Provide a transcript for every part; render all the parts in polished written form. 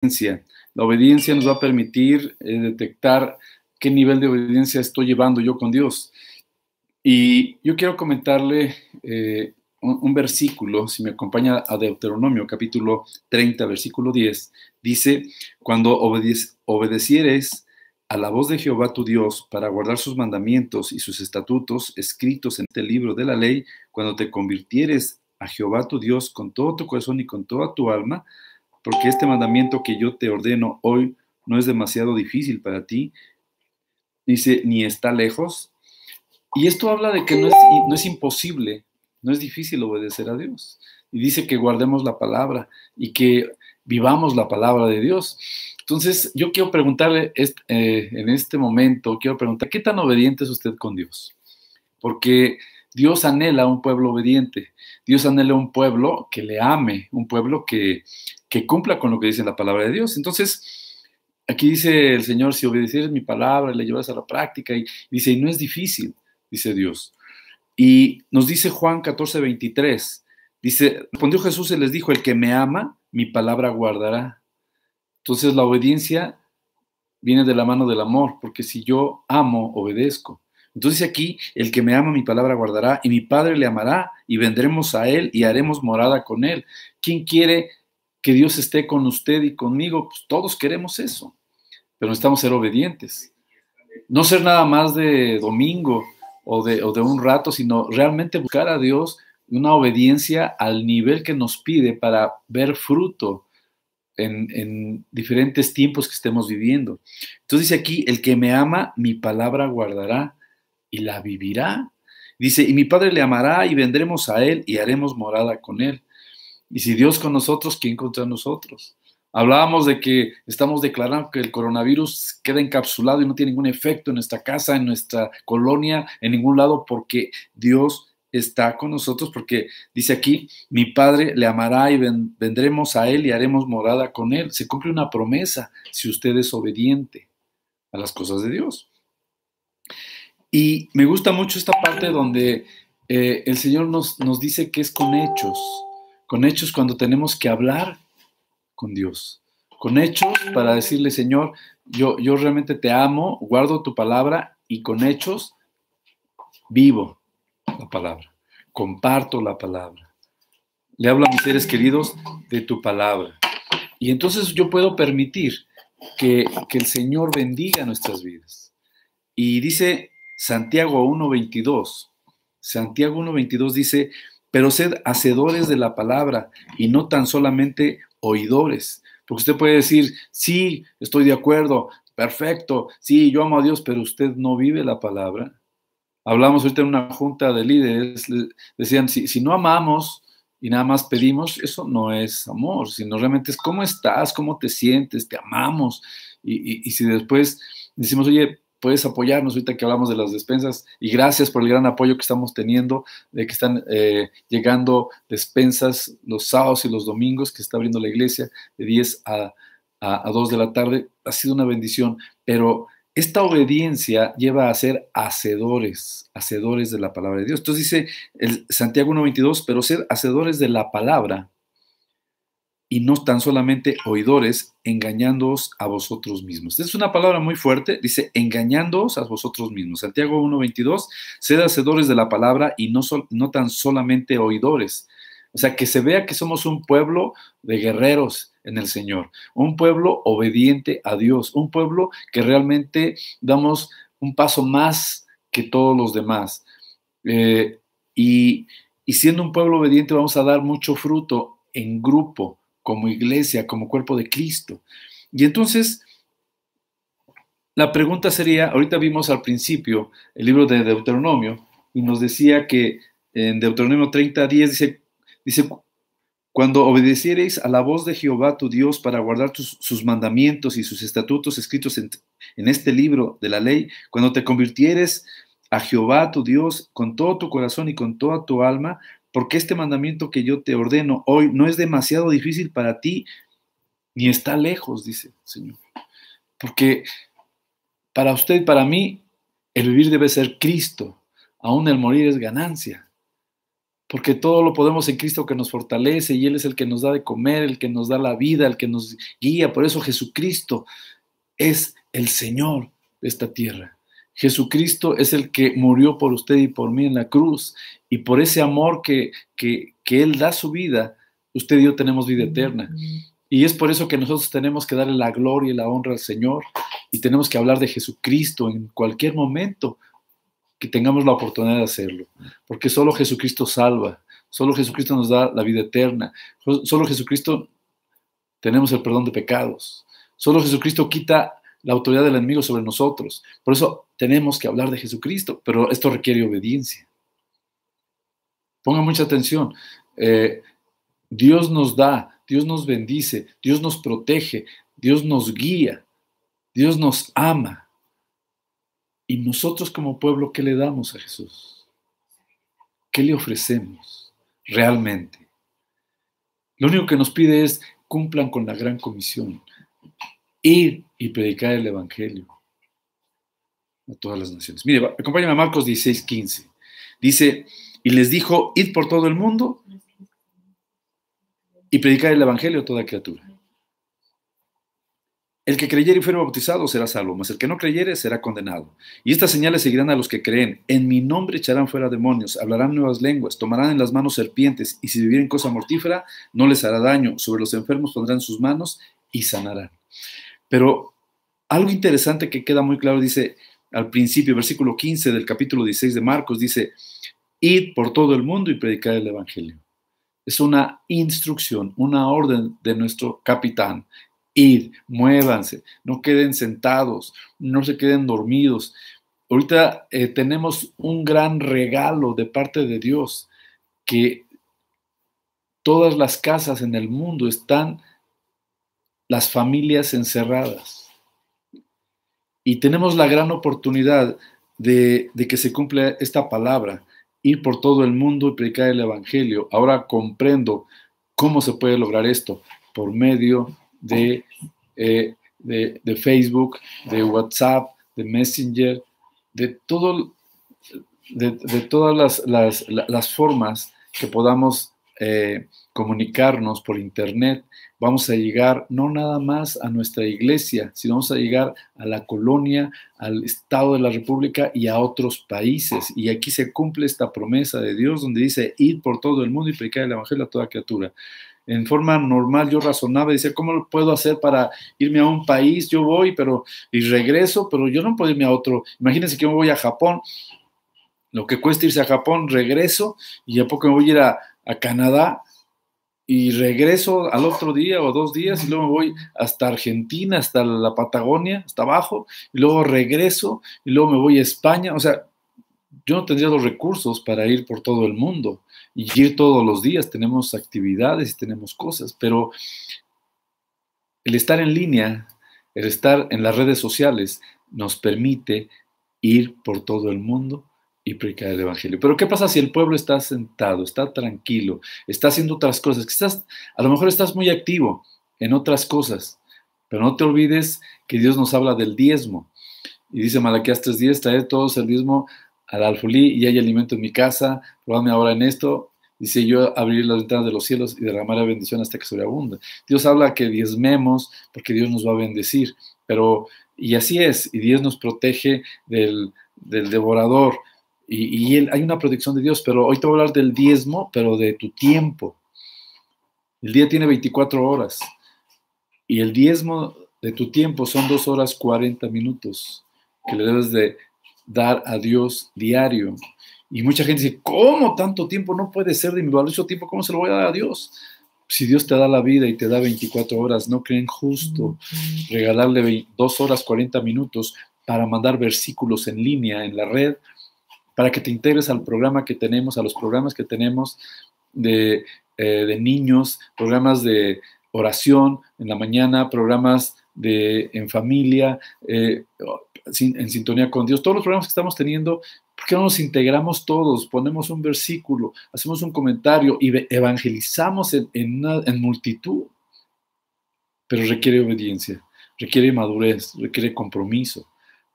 obediencia. La obediencia nos va a permitir detectar qué nivel de obediencia estoy llevando yo con Dios. Y yo quiero comentarle un versículo, si me acompaña a Deuteronomio, capítulo 30, versículo 10, dice, cuando obedecieres a la voz de Jehová tu Dios para guardar sus mandamientos y sus estatutos escritos en este libro de la ley, cuando te convirtieres a Jehová tu Dios con todo tu corazón y con toda tu alma, porque este mandamiento que yo te ordeno hoy no es demasiado difícil para ti, dice, ni está lejos. Y esto habla de que no es imposible, no es difícil obedecer a Dios. Y dice que guardemos la palabra y que vivamos la palabra de Dios. Entonces, yo quiero preguntarle en este momento, quiero preguntar, ¿qué tan obediente es usted con Dios? Porque Dios anhela un pueblo obediente. Dios anhela un pueblo que le ame, un pueblo que cumpla con lo que dice la palabra de Dios. Entonces, aquí dice el Señor, si obedecieres mi palabra y la llevas a la práctica, y dice, y no es difícil, dice Dios. Y nos dice Juan 14:23, dice, respondió Jesús y les dijo, el que me ama, mi palabra guardará. Entonces la obediencia viene de la mano del amor, porque si yo amo, obedezco. Entonces aquí, el que me ama, mi palabra guardará, y mi Padre le amará, y vendremos a él y haremos morada con él. ¿Quién quiere que Dios esté con usted y conmigo? Pues todos queremos eso, pero necesitamos ser obedientes. No ser nada más de domingo o de un rato, sino realmente buscar a Dios una obediencia al nivel que nos pide para ver fruto en diferentes tiempos que estemos viviendo. Entonces dice aquí, el que me ama, mi palabra guardará y la vivirá. Dice, y mi Padre le amará y vendremos a él y haremos morada con él. Y si Dios con nosotros, ¿quién contra nosotros? Hablábamos de que estamos declarando que el coronavirus queda encapsulado y no tiene ningún efecto en nuestra casa, en nuestra colonia, en ningún lado, porque Dios está con nosotros, porque dice aquí, mi Padre le amará y vendremos a él y haremos morada con él. Se cumple una promesa si usted es obediente a las cosas de Dios. Y me gusta mucho esta parte donde el Señor nos dice que es con hechos cuando tenemos que hablar con Dios, con hechos para decirle, Señor, yo realmente te amo, guardo tu palabra y con hechos vivo la palabra, comparto la palabra, le hablo a mis seres queridos de tu palabra. Y entonces yo puedo permitir que el Señor bendiga nuestras vidas. Y dice Santiago 1:22, Santiago 1:22 dice, pero sed hacedores de la palabra y no tan solamente oidores. Porque usted puede decir, sí, estoy de acuerdo, perfecto, sí, yo amo a Dios, pero usted no vive la palabra. Hablamos ahorita en una junta de líderes, decían, si no amamos y nada más pedimos, eso no es amor, sino realmente es cómo estás, cómo te sientes, te amamos. Y si después decimos, oye, puedes apoyarnos ahorita que hablamos de las despensas y gracias por el gran apoyo que estamos teniendo, de que están llegando despensas los sábados y los domingos, que está abriendo la iglesia de 10 a 2 de la tarde, ha sido una bendición, pero esta obediencia lleva a ser hacedores de la palabra de Dios. Entonces dice el Santiago 1:22, pero ser hacedores de la palabra y no tan solamente oidores, engañándoos a vosotros mismos. Esta es una palabra muy fuerte, dice, engañándoos a vosotros mismos. Santiago 1:22, sed hacedores de la palabra y no tan solamente oidores. O sea, que se vea que somos un pueblo de guerreros en el Señor, un pueblo obediente a Dios, un pueblo que realmente damos un paso más que todos los demás. Eh, y, y siendo un pueblo obediente vamos a dar mucho fruto en grupo, como iglesia, como cuerpo de Cristo. Y entonces, la pregunta sería, ahorita vimos al principio el libro de Deuteronomio y nos decía que en Deuteronomio 30:10 dice, cuando obedeciereis a la voz de Jehová tu Dios para guardar sus mandamientos y sus estatutos escritos en este libro de la ley, cuando te convirtieres a Jehová tu Dios con todo tu corazón y con toda tu alma, porque este mandamiento que yo te ordeno hoy no es demasiado difícil para ti, ni está lejos, dice el Señor. Porque para usted y para mí, el vivir debe ser Cristo, aún el morir es ganancia. porque todo lo podemos en Cristo que nos fortalece, y Él es el que nos da de comer, el que nos da la vida, el que nos guía. Por eso Jesucristo es el Señor de esta tierra. Jesucristo es el que murió por usted y por mí en la cruz, y por ese amor que Él da su vida, usted y yo tenemos vida eterna. Y es por eso que nosotros tenemos que darle la gloria y la honra al Señor, y tenemos que hablar de Jesucristo en cualquier momento que tengamos la oportunidad de hacerlo, porque solo Jesucristo salva, solo Jesucristo nos da la vida eterna, solo Jesucristo tenemos el perdón de pecados, solo Jesucristo quita la autoridad del enemigo sobre nosotros. Por eso tenemos que hablar de Jesucristo, pero esto requiere obediencia. Pongan mucha atención. Dios nos da, Dios nos bendice, Dios nos protege, Dios nos guía, Dios nos ama. Y nosotros como pueblo, ¿qué le damos a Jesús? ¿Qué le ofrecemos realmente? Lo único que nos pide es cumplan con la gran comisión, ir y predicar el evangelio a todas las naciones. Mire, acompáñame a Marcos 16:15. Dice, y les dijo, id por todo el mundo y predicar el evangelio a toda criatura. El que creyere y fuere bautizado será salvo, mas el que no creyere será condenado. Y estas señales seguirán a los que creen. En mi nombre echarán fuera demonios, hablarán nuevas lenguas, tomarán en las manos serpientes, y si bebieren cosa mortífera, no les hará daño. Sobre los enfermos pondrán sus manos y sanarán. Pero algo interesante que queda muy claro, dice al principio, versículo 15 del capítulo 16 de Marcos, dice, id por todo el mundo y predicad el evangelio. Es una instrucción, una orden de nuestro capitán. Id, muévanse, no queden sentados, no se queden dormidos. Ahorita tenemos un gran regalo de parte de Dios, que todas las casas en el mundo están las familias encerradas. Y tenemos la gran oportunidad de que se cumpla esta palabra, ir por todo el mundo y predicar el evangelio. Ahora comprendo cómo se puede lograr esto, por medio de Facebook, de WhatsApp, de Messenger, de todas las formas que podamos comunicarnos por internet. Vamos a llegar no nada más a nuestra iglesia, sino vamos a llegar a la colonia, al Estado de la República y a otros países. Y aquí se cumple esta promesa de Dios donde dice, id por todo el mundo y predicar el evangelio a toda criatura. En forma normal yo razonaba y decía, ¿cómo lo puedo hacer para irme a un país? Yo voy y regreso, pero yo no puedo irme a otro. Imagínense que yo me voy a Japón, lo que cuesta irse a Japón, regreso, y a poco me voy a ir a Canadá, y regreso al otro día o 2 días, y luego me voy hasta Argentina, hasta la Patagonia, hasta abajo, y luego regreso, y luego me voy a España. O sea, yo no tendría los recursos para ir por todo el mundo y ir todos los días. Tenemos actividades y tenemos cosas, pero el estar en línea, el estar en las redes sociales, nos permite ir por todo el mundo y predicar el evangelio. Pero ¿qué pasa si el pueblo está sentado, está tranquilo, está haciendo otras cosas? A lo mejor estás muy activo en otras cosas, pero no te olvides que Dios nos habla del diezmo. Y dice Malaquías 3:10, traed todos el diezmo al alfolí y hay alimento en mi casa, probadme ahora en esto. Dice, yo abriré las ventanas de los cielos y derramaré bendición hasta que sobreabunde. Dios habla que diezmemos porque Dios nos va a bendecir. Y así es, y Dios nos protege del devorador. Y hay una protección de Dios, pero hoy te voy a hablar del diezmo, pero de tu tiempo. El día tiene 24 horas. Y el diezmo de tu tiempo son 2 horas 40 minutos que le debes de dar a Dios diario. Y mucha gente dice, ¿cómo tanto tiempo? No puede ser de mi valioso tiempo, ¿cómo se lo voy a dar a Dios? Si Dios te da la vida y te da 24 horas, ¿no creen justo regalarle 2 horas 40 minutos para mandar versículos en línea en la red, para que te integres al programa que tenemos, a los programas que tenemos de niños, programas de oración en la mañana, programas en familia, en sintonía con Dios, todos los programas que estamos teniendo? ¿Por qué no nos integramos todos? Ponemos un versículo, hacemos un comentario y evangelizamos en multitud. Pero requiere obediencia, requiere madurez, requiere compromiso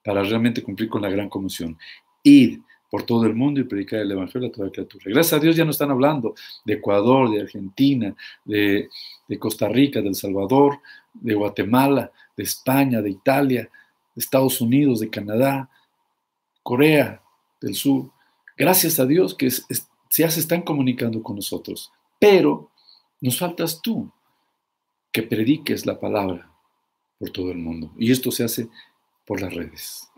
para realmente cumplir con la gran comisión. Id por todo el mundo y predicar el evangelio a toda criatura. Gracias a Dios ya no están hablando de Ecuador, de Argentina, de Costa Rica, de El Salvador, de Guatemala, de España, de Italia, de Estados Unidos, de Canadá, Corea del Sur. Gracias a Dios que ya se están comunicando con nosotros. Pero nos faltas tú, que prediques la palabra por todo el mundo. Y esto se hace por las redes.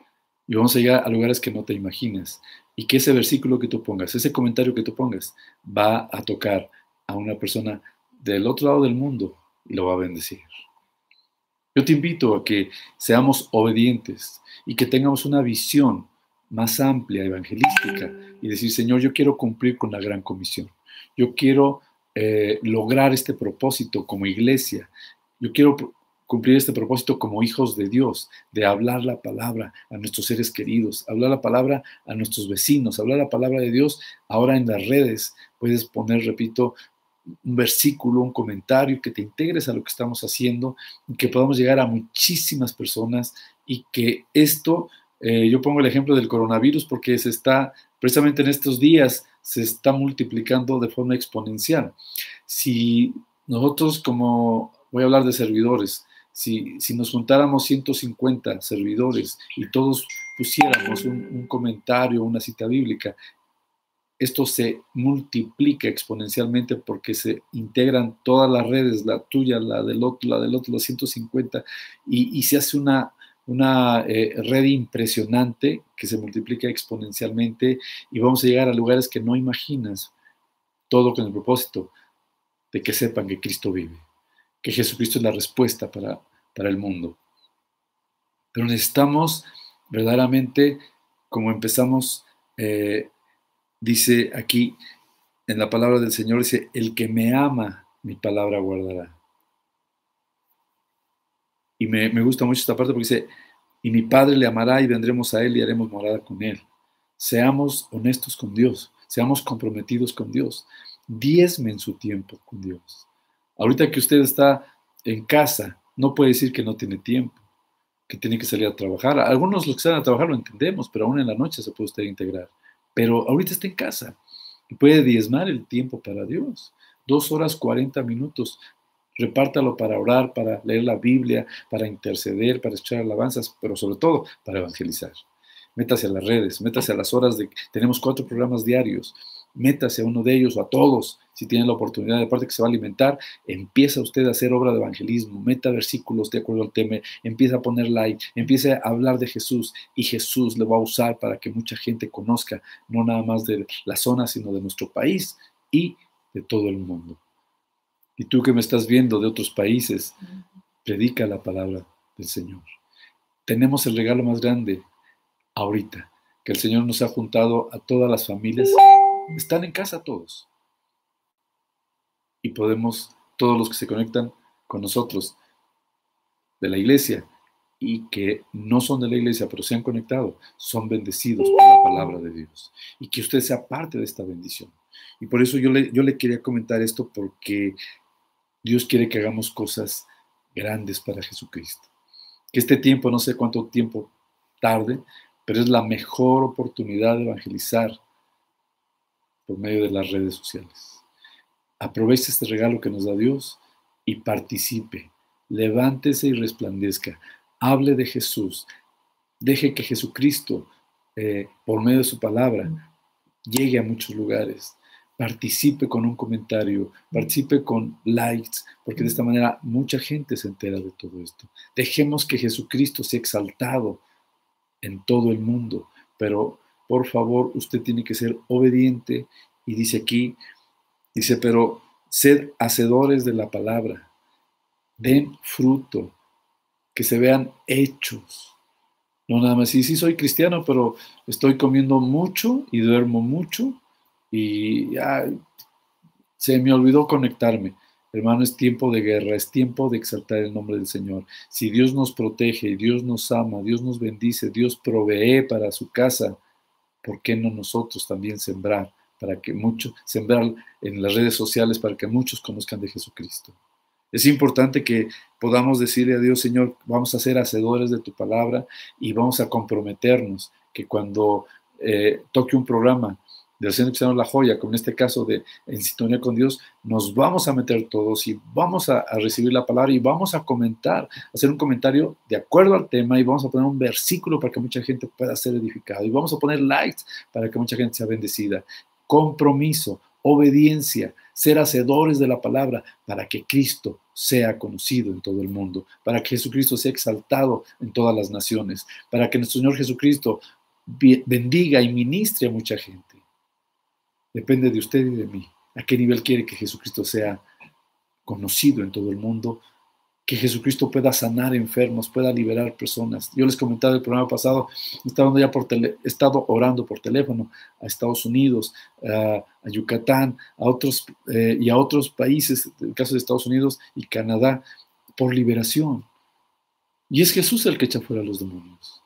Y vamos a llegar a lugares que no te imaginas. Y que ese versículo que tú pongas, ese comentario que tú pongas, va a tocar a una persona del otro lado del mundo y lo va a bendecir. Yo te invito a que seamos obedientes y que tengamos una visión más amplia, evangelística, y decir, Señor, yo quiero cumplir con la gran comisión. Yo quiero lograr este propósito como iglesia. Yo quiero cumplir este propósito como hijos de Dios, de hablar la palabra a nuestros seres queridos, hablar la palabra a nuestros vecinos, hablar la palabra de Dios. Ahora en las redes puedes poner, repito, un versículo, un comentario, que te integres a lo que estamos haciendo y que podamos llegar a muchísimas personas y que esto, yo pongo el ejemplo del coronavirus porque se está, precisamente en estos días, se está multiplicando de forma exponencial. Si nosotros, como voy a hablar de servidores, si nos juntáramos 150 servidores y todos pusiéramos un comentario, una cita bíblica, esto se multiplica exponencialmente porque se integran todas las redes, la tuya, la del otro, los 150, y se hace una red impresionante que se multiplica exponencialmente y vamos a llegar a lugares que no imaginas, todo con el propósito de que sepan que Cristo vive, que Jesucristo es la respuesta para el mundo. Pero necesitamos verdaderamente, como empezamos, dice aquí en la palabra del Señor, dice, el que me ama, mi palabra guardará. Y me gusta mucho esta parte porque dice, y mi Padre le amará y vendremos a él y haremos morada con él. Seamos honestos con Dios, seamos comprometidos con Dios, diezmen su tiempo con Dios. Ahorita que usted está en casa, no puede decir que no tiene tiempo, que tiene que salir a trabajar. Algunos los que salen a trabajar lo entendemos, pero aún en la noche se puede usted integrar. Pero ahorita está en casa y puede diezmar el tiempo para Dios. 2 horas 40 minutos. Repártalo para orar, para leer la Biblia, para interceder, para escuchar alabanzas, pero sobre todo para evangelizar. Métase a las redes, métase a las horas tenemos 4 programas diarios. Métase a uno de ellos o a todos, si tiene la oportunidad, de parte que se va a alimentar, empieza usted a hacer obra de evangelismo, meta versículos de acuerdo al tema, empieza a poner like, empieza a hablar de Jesús y Jesús le va a usar para que mucha gente conozca, no nada más de la zona, sino de nuestro país y de todo el mundo. Y tú que me estás viendo de otros países, predica la palabra del Señor. Tenemos el regalo más grande ahorita, que el Señor nos ha juntado a todas las familias. Están en casa todos. Y podemos, todos los que se conectan con nosotros de la iglesia y que no son de la iglesia, pero se han conectado, son bendecidos por la palabra de Dios. Y que usted sea parte de esta bendición. Y por eso yo le quería comentar esto, porque Dios quiere que hagamos cosas grandes para Jesucristo. Que este tiempo, no sé cuánto tiempo tarde, pero es la mejor oportunidad de evangelizar por medio de las redes sociales. Aproveche este regalo que nos da Dios y participe. Levántese y resplandezca. Hable de Jesús. Deje que Jesucristo, por medio de su palabra, llegue a muchos lugares. Participe con un comentario, participe con likes, porque de esta manera mucha gente se entera de todo esto. Dejemos que Jesucristo sea exaltado en todo el mundo, pero por favor usted tiene que ser obediente. Y dice aquí, pero sed hacedores de la palabra, den fruto, que se vean hechos. No nada más, sí soy cristiano, pero estoy comiendo mucho y duermo mucho y se me olvidó conectarme. Hermano, es tiempo de guerra, es tiempo de exaltar el nombre del Señor. Si Dios nos protege, Dios nos ama, Dios nos bendice, Dios provee para su casa, ¿por qué no nosotros también sembrar en las redes sociales para que muchos conozcan de Jesucristo? Es importante que podamos decirle a Dios, Señor, vamos a ser hacedores de tu palabra y vamos a comprometernos que cuando toque un programa del Centro Cristiano La Joya, como en este caso de En Sintonía con Dios, nos vamos a meter todos y vamos a recibir la palabra y vamos a comentar, hacer un comentario de acuerdo al tema y vamos a poner un versículo para que mucha gente pueda ser edificada y vamos a poner likes para que mucha gente sea bendecida. Compromiso, obediencia, ser hacedores de la palabra para que Cristo sea conocido en todo el mundo, para que Jesucristo sea exaltado en todas las naciones, para que nuestro Señor Jesucristo bendiga y ministre a mucha gente. Depende de usted y de mí. ¿A qué nivel quiere que Jesucristo sea conocido en todo el mundo? Que Jesucristo pueda sanar enfermos, pueda liberar personas. Yo les comentaba el programa pasado, he estado orando por teléfono a Estados Unidos, a Yucatán, a otros y a otros países, en el caso de Estados Unidos y Canadá, por liberación. Y es Jesús el que echa fuera a los demonios.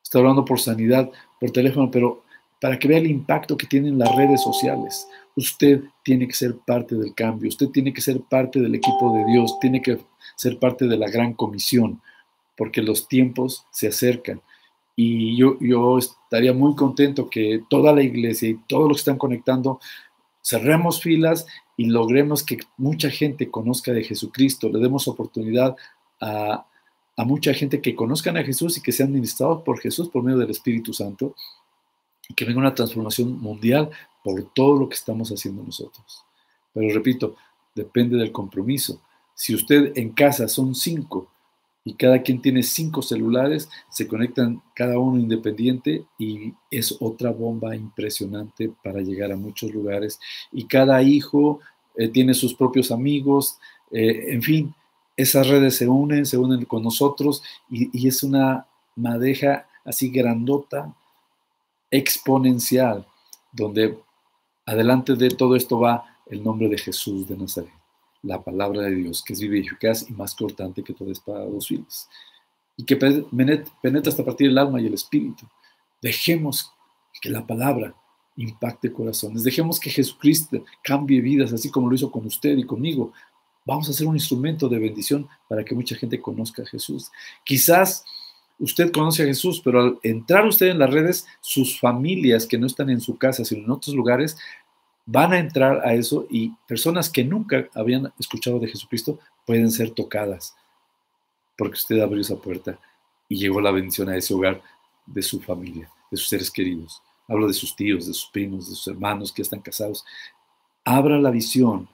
Está orando por sanidad, por teléfono, pero para que vea el impacto que tienen las redes sociales. Usted tiene que ser parte del cambio, usted tiene que ser parte del equipo de Dios, tiene que ser parte de la gran comisión, porque los tiempos se acercan. Y yo estaría muy contento que toda la iglesia y todos los que están conectando, cerremos filas y logremos que mucha gente conozca de Jesucristo, le demos oportunidad a mucha gente que conozcan a Jesús y que sean ministrados por Jesús por medio del Espíritu Santo, y que venga una transformación mundial por todo lo que estamos haciendo nosotros. Pero repito, depende del compromiso. Si usted en casa son 5 y cada quien tiene 5 celulares, se conectan cada uno independiente y es otra bomba impresionante para llegar a muchos lugares. Y cada hijo tiene sus propios amigos, en fin, esas redes se unen con nosotros y es una madeja así grandota, exponencial, donde adelante de todo esto va el nombre de Jesús de Nazaret, la palabra de Dios, que es viva y eficaz y más cortante que toda espada de dos filos, y que penetra hasta partir el alma y el espíritu. Dejemos que la palabra impacte corazones, dejemos que Jesucristo cambie vidas, así como lo hizo con usted y conmigo. Vamos a ser un instrumento de bendición para que mucha gente conozca a Jesús. Quizás usted conoce a Jesús, pero al entrar usted en las redes, sus familias que no están en su casa, sino en otros lugares, van a entrar a eso y personas que nunca habían escuchado de Jesucristo pueden ser tocadas porque usted abrió esa puerta y llegó la bendición a ese hogar de su familia, de sus seres queridos. Hablo de sus tíos, de sus primos, de sus hermanos que están casados. Abra la visión,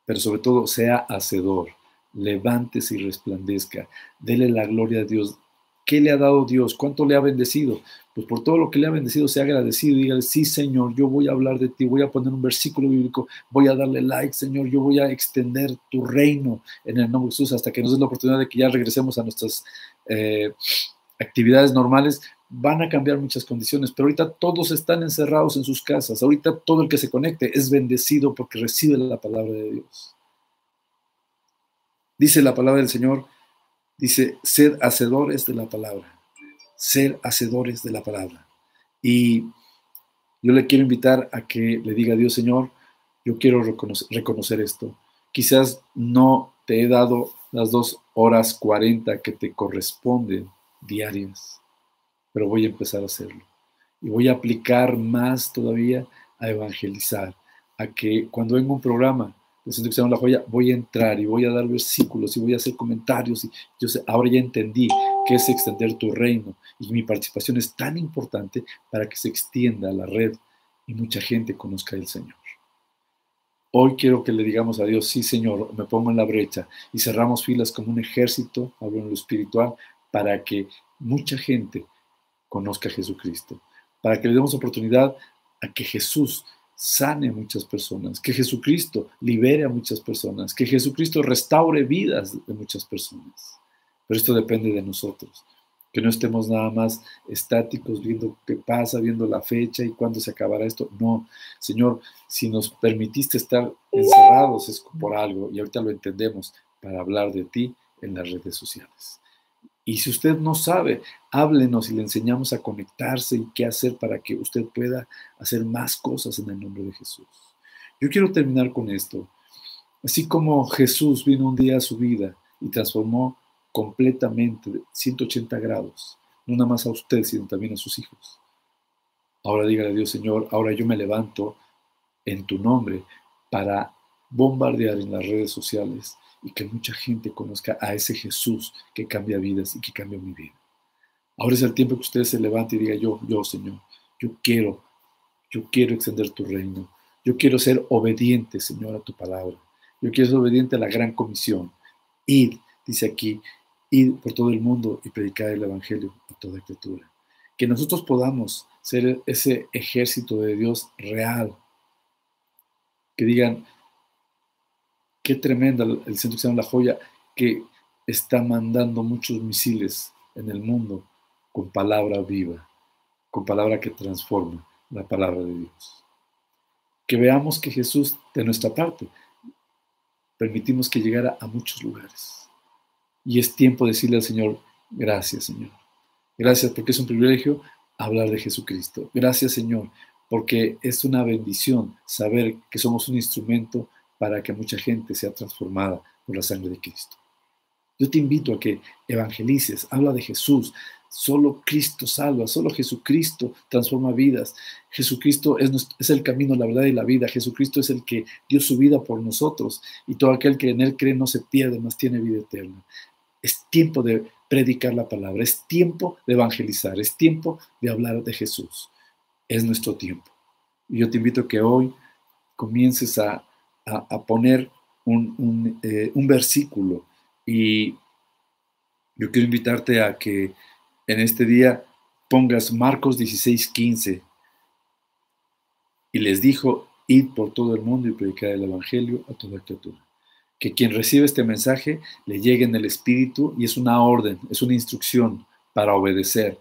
pero sobre todo sea hacedor. Levántese y resplandezca. Dele la gloria a Dios. ¿Qué le ha dado Dios? ¿Cuánto le ha bendecido? Pues por todo lo que le ha bendecido, sea agradecido. Dígale, sí, Señor, yo voy a hablar de ti, voy a poner un versículo bíblico, voy a darle like, Señor, yo voy a extender tu reino en el nombre de Jesús hasta que nos des la oportunidad de que ya regresemos a nuestras actividades normales. Van a cambiar muchas condiciones, pero ahorita todos están encerrados en sus casas. Ahorita todo el que se conecte es bendecido porque recibe la palabra de Dios. Dice la palabra del Señor, dice, sed hacedores de la palabra, ser hacedores de la palabra. Y yo le quiero invitar a que le diga a Dios, Señor, yo quiero reconocer esto. Quizás no te he dado las 2 horas 40 que te corresponden diarias, pero voy a empezar a hacerlo. Y voy a aplicar más todavía a evangelizar, a que cuando venga un programa de Centro Cristiano La Joya, voy a entrar y voy a dar versículos y voy a hacer comentarios. Y yo sé, ahora ya entendí que es extender tu reino y mi participación es tan importante para que se extienda la red y mucha gente conozca al Señor. Hoy quiero que le digamos a Dios, sí, Señor, me pongo en la brecha y cerramos filas como un ejército, hablo en lo espiritual, para que mucha gente conozca a Jesucristo, para que le demos oportunidad a que Jesús sane a muchas personas, que Jesucristo libere a muchas personas, que Jesucristo restaure vidas de muchas personas. Pero esto depende de nosotros, que no estemos nada más estáticos viendo qué pasa, viendo la fecha y cuándo se acabará esto. No, Señor, si nos permitiste estar encerrados es por algo y ahorita lo entendemos, para hablar de ti en las redes sociales. Y si usted no sabe, háblenos y le enseñamos a conectarse y qué hacer para que usted pueda hacer más cosas en el nombre de Jesús. Yo quiero terminar con esto. Así como Jesús vino un día a su vida y transformó completamente 180 grados, no nada más a usted, sino también a sus hijos. Ahora dígale a Dios, Señor, ahora yo me levanto en tu nombre para bombardear en las redes sociales y que mucha gente conozca a ese Jesús que cambia vidas y que cambia mi vida. Ahora es el tiempo que usted se levante y diga, yo, Señor, yo quiero extender tu reino. Yo quiero ser obediente, Señor, a tu palabra. Yo quiero ser obediente a la gran comisión. Id, dice aquí, id por todo el mundo y predicar el evangelio a toda criatura. Que nosotros podamos ser ese ejército de Dios real. Que digan, qué tremenda el centro que se llama La Joya, que está mandando muchos misiles en el mundo con palabra viva, con palabra que transforma, la palabra de Dios. Que veamos que Jesús, de nuestra parte, permitimos que llegara a muchos lugares. Y es tiempo de decirle al Señor, gracias, Señor. Gracias porque es un privilegio hablar de Jesucristo. Gracias, Señor, porque es una bendición saber que somos un instrumento para que mucha gente sea transformada por la sangre de Cristo. Yo te invito a que evangelices, habla de Jesús. Solo Cristo salva, solo Jesucristo transforma vidas. Jesucristo es el camino, la verdad y la vida. Jesucristo es el que dio su vida por nosotros y todo aquel que en Él cree no se pierde, mas tiene vida eterna. Es tiempo de predicar la palabra, es tiempo de evangelizar, es tiempo de hablar de Jesús. Es nuestro tiempo. Y yo te invito a que hoy comiences a poner un versículo y yo quiero invitarte a que en este día pongas Marcos 16:15 y les dijo, id por todo el mundo y predicad el evangelio a toda criatura. Que quien recibe este mensaje le llegue en el espíritu y es una orden, es una instrucción para obedecer.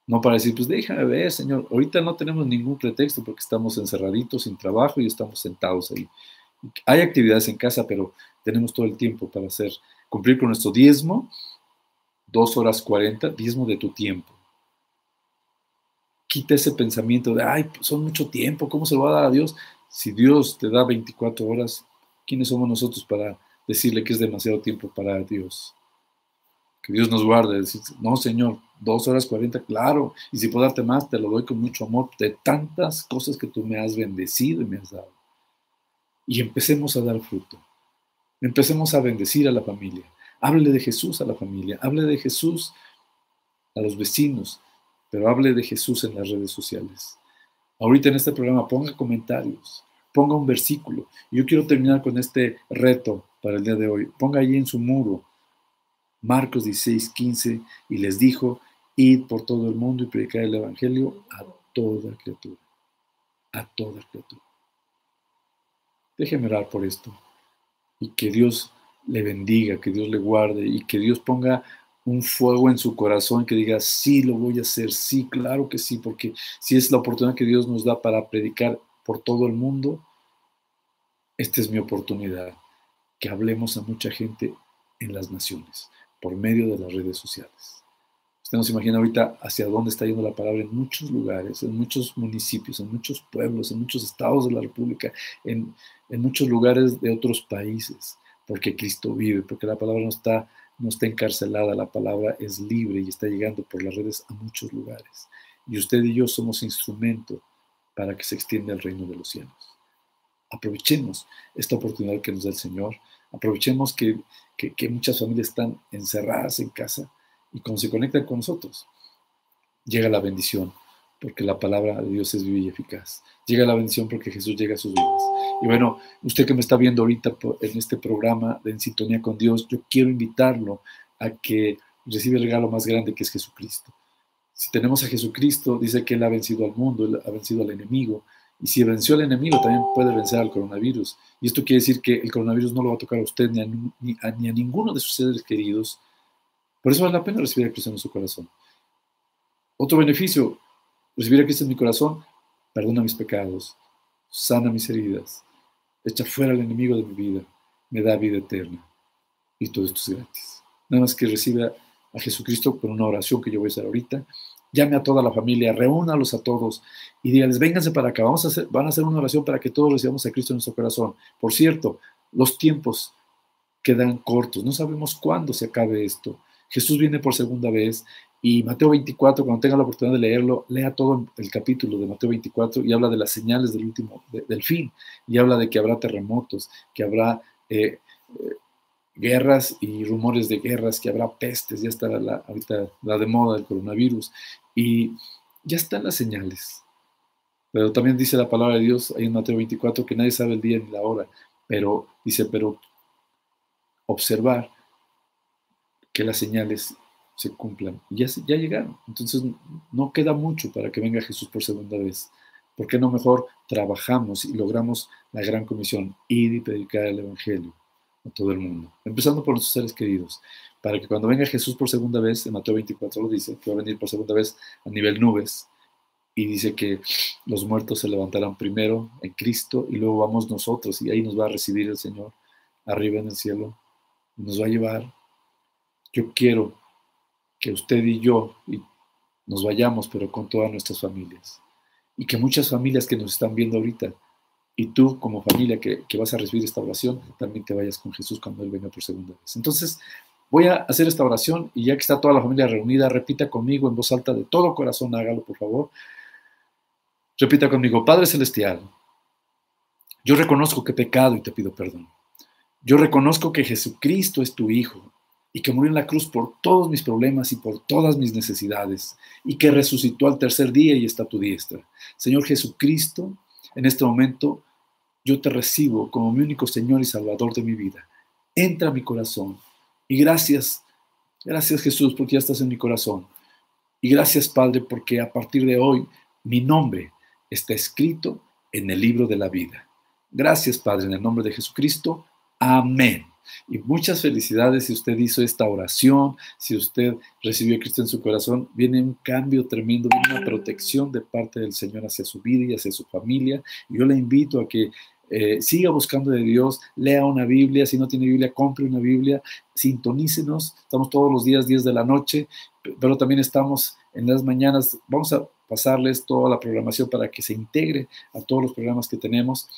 No para decir, pues déjame ver, Señor, ahorita no tenemos ningún pretexto porque estamos encerraditos sin trabajo y estamos sentados ahí. Hay actividades en casa, pero tenemos todo el tiempo para cumplir con nuestro diezmo, 2 horas 40, diezmo de tu tiempo. Quita ese pensamiento de, ay, pues son mucho tiempo, ¿cómo se lo va a dar a Dios? Si Dios te da 24 horas, ¿quiénes somos nosotros para decirle que es demasiado tiempo para Dios? Que Dios nos guarde, decir, no, Señor, 2 horas 40, claro, y si puedo darte más, te lo doy con mucho amor, de tantas cosas que tú me has bendecido y me has dado. Y empecemos a dar fruto, empecemos a bendecir a la familia, hable de Jesús a la familia, hable de Jesús a los vecinos, pero hable de Jesús en las redes sociales. Ahorita en este programa ponga comentarios, ponga un versículo. Yo quiero terminar con este reto para el día de hoy. Ponga ahí en su muro Marcos 16:15 y les dijo, id por todo el mundo y predicad el evangelio a toda criatura. A toda criatura. Déjeme orar por esto y que Dios le bendiga, que Dios le guarde y que Dios ponga un fuego en su corazón que diga, sí, lo voy a hacer, sí, claro que sí, porque si es la oportunidad que Dios nos da para predicar por todo el mundo, esta es mi oportunidad, que hablemos a mucha gente en las naciones, por medio de las redes sociales. Usted no se imagina ahorita hacia dónde está yendo la palabra en muchos lugares, en muchos municipios, en muchos pueblos, en muchos estados de la República, en muchos lugares de otros países, porque Cristo vive, porque la palabra no está encarcelada, la palabra es libre y está llegando por las redes a muchos lugares. Y usted y yo somos instrumento para que se extienda el reino de los cielos. Aprovechemos esta oportunidad que nos da el Señor, aprovechemos que muchas familias están encerradas en casa y cuando se conectan con nosotros, llega la bendición, porque la palabra de Dios es viva y eficaz. Llega la bendición porque Jesús llega a sus vidas. Y bueno, usted que me está viendo ahorita en este programa de En Sintonía con Dios, yo quiero invitarlo a que reciba el regalo más grande que es Jesucristo. Si tenemos a Jesucristo, dice que Él ha vencido al mundo, Él ha vencido al enemigo. Y si venció al enemigo, también puede vencer al coronavirus. Y esto quiere decir que el coronavirus no lo va a tocar a usted ni a ninguno de sus seres queridos. Por eso vale la pena recibir a Cristo en su corazón. Otro beneficio, recibir a Cristo en mi corazón, perdona mis pecados, sana mis heridas, echa fuera al enemigo de mi vida, me da vida eterna. Y todo esto es gratis. Nada más que reciba a Jesucristo con una oración que yo voy a hacer ahorita. Llame a toda la familia, reúnalos a todos y díganles, vénganse para acá, van a hacer una oración para que todos recibamos a Cristo en nuestro corazón. Por cierto, los tiempos quedan cortos, no sabemos cuándo se acabe esto. Jesús viene por segunda vez Y Mateo 24, cuando tenga la oportunidad de leerlo, lea todo el capítulo de Mateo 24 y habla de las señales del fin. Y habla de que habrá terremotos, que habrá guerras y rumores de guerras, que habrá pestes, ya está ahorita la de moda del coronavirus. Y ya están las señales. Pero también dice la palabra de Dios ahí en Mateo 24 que nadie sabe el día ni la hora. Pero dice, pero observar que las señales se cumplan. Y ya llegaron. Entonces no queda mucho para que venga Jesús por segunda vez. ¿Por qué no mejor trabajamos y logramos la gran comisión? Ir y predicar el Evangelio a todo el mundo. Empezando por nuestros seres queridos. Para que cuando venga Jesús por segunda vez, en Mateo 24 lo dice, que va a venir por segunda vez a nivel nubes. Y dice que los muertos se levantarán primero en Cristo y luego vamos nosotros y ahí nos va a recibir el Señor arriba en el cielo. Nos va a llevar. Yo quiero que usted y yo nos vayamos, pero con todas nuestras familias. Y que muchas familias que nos están viendo ahorita, y tú como familia que vas a recibir esta oración, también te vayas con Jesús cuando Él venga por segunda vez. Entonces, voy a hacer esta oración y ya que está toda la familia reunida, repita conmigo en voz alta de todo corazón, hágalo por favor. Repita conmigo, Padre Celestial, yo reconozco que he pecado y te pido perdón. Yo reconozco que Jesucristo es tu Hijo y que murió en la cruz por todos mis problemas y por todas mis necesidades, y que resucitó al tercer día y está a tu diestra. Señor Jesucristo, en este momento yo te recibo como mi único Señor y Salvador de mi vida. Entra a mi corazón. Y gracias Jesús, porque ya estás en mi corazón. Y gracias Padre, porque a partir de hoy mi nombre está escrito en el libro de la vida. Gracias Padre, en el nombre de Jesucristo. Amén. Y muchas felicidades si usted hizo esta oración, si usted recibió a Cristo en su corazón. Viene un cambio tremendo, viene una protección de parte del Señor hacia su vida y hacia su familia. Y yo le invito a que siga buscando de Dios, lea una Biblia, si no tiene Biblia, compre una Biblia, sintonícenos, estamos todos los días 10 de la noche, pero también estamos en las mañanas. Vamos a pasarles toda la programación para que se integre a todos los programas que tenemos.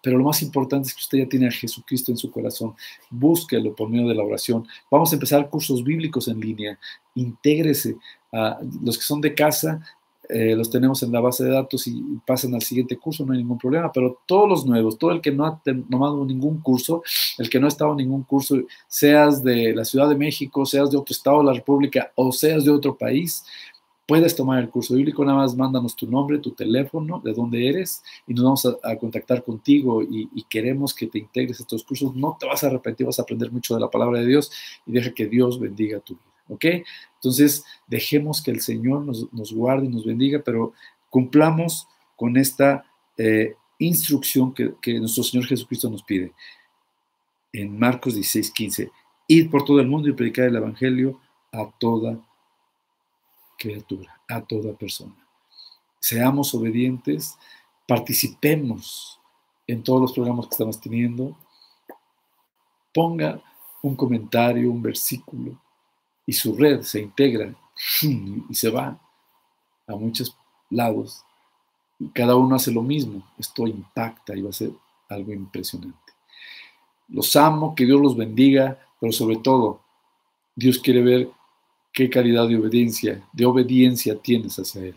Pero lo más importante es que usted ya tiene a Jesucristo en su corazón. Búsquelo por medio de la oración. Vamos a empezar cursos bíblicos en línea. Intégrese. A los que son de casa, los tenemos en la base de datos y pasan al siguiente curso, no hay ningún problema. Pero todos los nuevos, todo el que no ha tomado ningún curso, el que no ha estado en ningún curso, seas de la Ciudad de México, seas de otro estado de la República o seas de otro país, puedes tomar el curso bíblico. Nada más mándanos tu nombre, tu teléfono, de dónde eres, y nos vamos a contactar contigo y queremos que te integres a estos cursos. No te vas a arrepentir, vas a aprender mucho de la palabra de Dios y deja que Dios bendiga tu vida, ¿ok? Entonces, dejemos que el Señor nos guarde y nos bendiga, pero cumplamos con esta instrucción que nuestro Señor Jesucristo nos pide. En Marcos 16:15, id por todo el mundo y predicar el Evangelio a toda criatura, a toda persona. Seamos obedientes, participemos en todos los programas que estamos teniendo. Ponga un comentario, un versículo, y su red se integra y se va a muchos lados. Y cada uno hace lo mismo. Esto impacta y va a ser algo impresionante. Los amo, que Dios los bendiga, pero sobre todo, Dios quiere ver qué calidad de obediencia tienes hacia Él.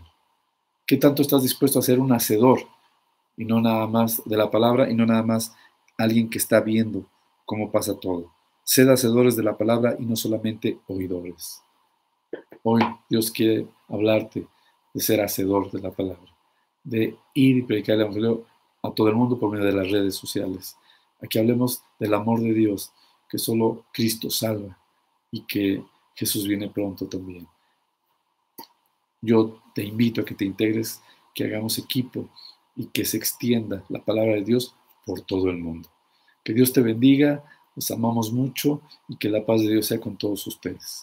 ¿Qué tanto estás dispuesto a ser un hacedor y no nada más de la palabra y no nada más alguien que está viendo cómo pasa todo? Sed hacedores de la palabra y no solamente oidores. Hoy Dios quiere hablarte de ser hacedor de la palabra, de ir y predicar el Evangelio a todo el mundo por medio de las redes sociales. Aquí hablemos del amor de Dios, que solo Cristo salva y que Jesús viene pronto también. Yo te invito a que te integres, que hagamos equipo y que se extienda la palabra de Dios por todo el mundo. Que Dios te bendiga, los amamos mucho y que la paz de Dios sea con todos ustedes.